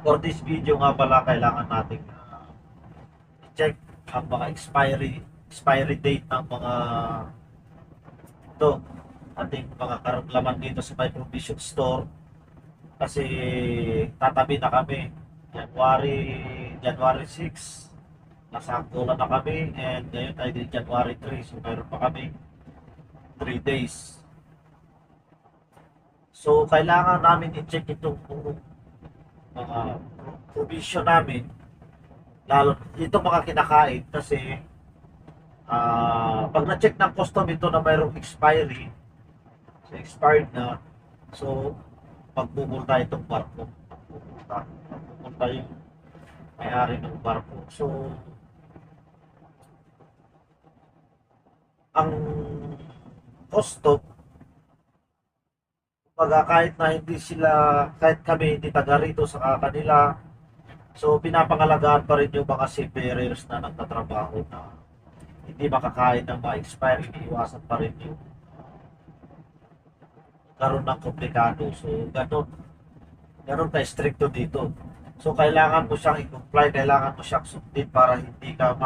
For this video nga pala, kailangan nating check ang mga expiry date ng mga ito, ating mga karaglaman dito sa my provision store, kasi tatabi na kami January January 6, nasangkulan na kami, and ngayon ay January 3, so meron pa kami 3 days. So kailangan namin i-check itong mga provision namin, lalo itong mga kinakain, kasi pag na-check ng custom ito na mayroong expiry, so expired na, so magbubulta itong barko, magbubulta yung may-ari ng barko. So ang custom, pag kahit na hindi sila, kahit kami hindi taga rito sa kanila, so pinapangalagaan pa rin yung mga seafarers na nagtatrabaho na hindi makakain ng mga expiry, iiwasan pa rin yung karoon ng komplikado. So ganun ka stricto dito. So kailangan mo siyang i-comply, kailangan mo siyang sundin para hindi ka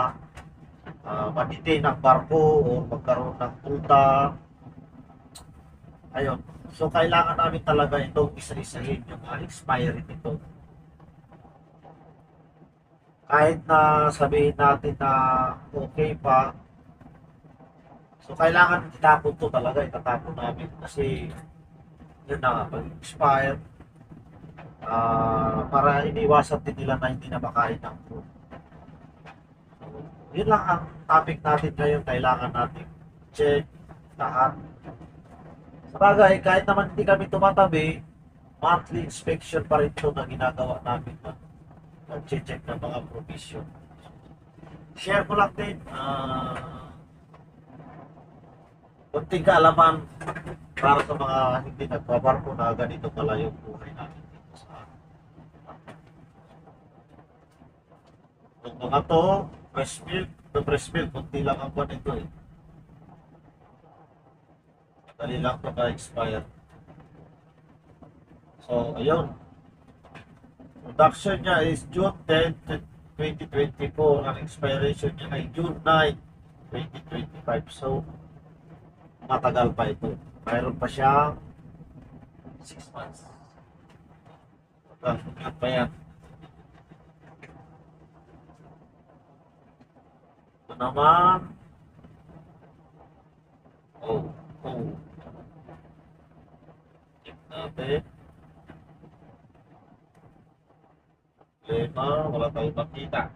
ma-detain ng barko o magkaroon ng multa. Ayun. So kailangan namin talaga itong isa-isahin yung expiry nito. Kahit na sabihin natin na okay pa, so kailangan itapon to talaga, itatapon namin, kasi yun na, pag-expire, para iniwasan din nila na hindi na makain ng food. So, yun lang ang topic natin ngayon, kailangan natin check lahat. Sabagay, kahit naman hindi kami tumatabi, monthly inspection pa rin ito na ginagawa namin na nag-check ng mga provision. Share ko lang din, kunting kaalaman para sa mga hindi nagbabarko na ganito pala yung buhay natin dito sa yung mga to, breast milk, kunti lang ang buwan ito eh. Dali lang ito ka-expire. So, ayun. Production niya is June 10, 2024. Ang expiration niya ay June 9, 2025. So, matagal pa ito. Mayroon pa siyang 6 months. Matagal pa yan. Ito naman. Oh. Check natin. Wala tayong makita.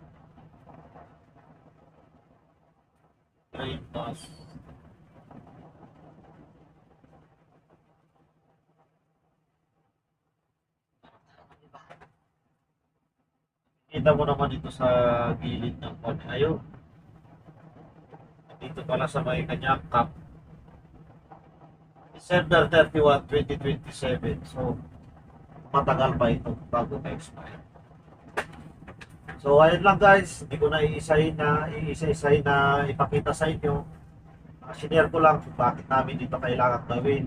Green mass. Kita mo naman ito sa gilid ng pan. Ayun. Dito pala sa may kanyang cup. December 31, 2027. So, matagal pa ito bago ma-expire. So, ayun lang guys. Hindi ko na iisa-isahin na ipakita sa inyo. Sinare ko lang kung bakit namin dito kailangan gawin.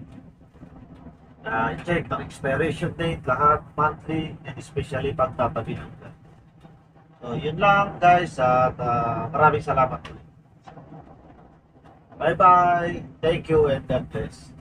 I-check ng expiration date, lahat, monthly, and especially pag tatabi ng gun. So, yun lang guys. At maraming salamat ulit. Bye-bye. Thank you and God bless.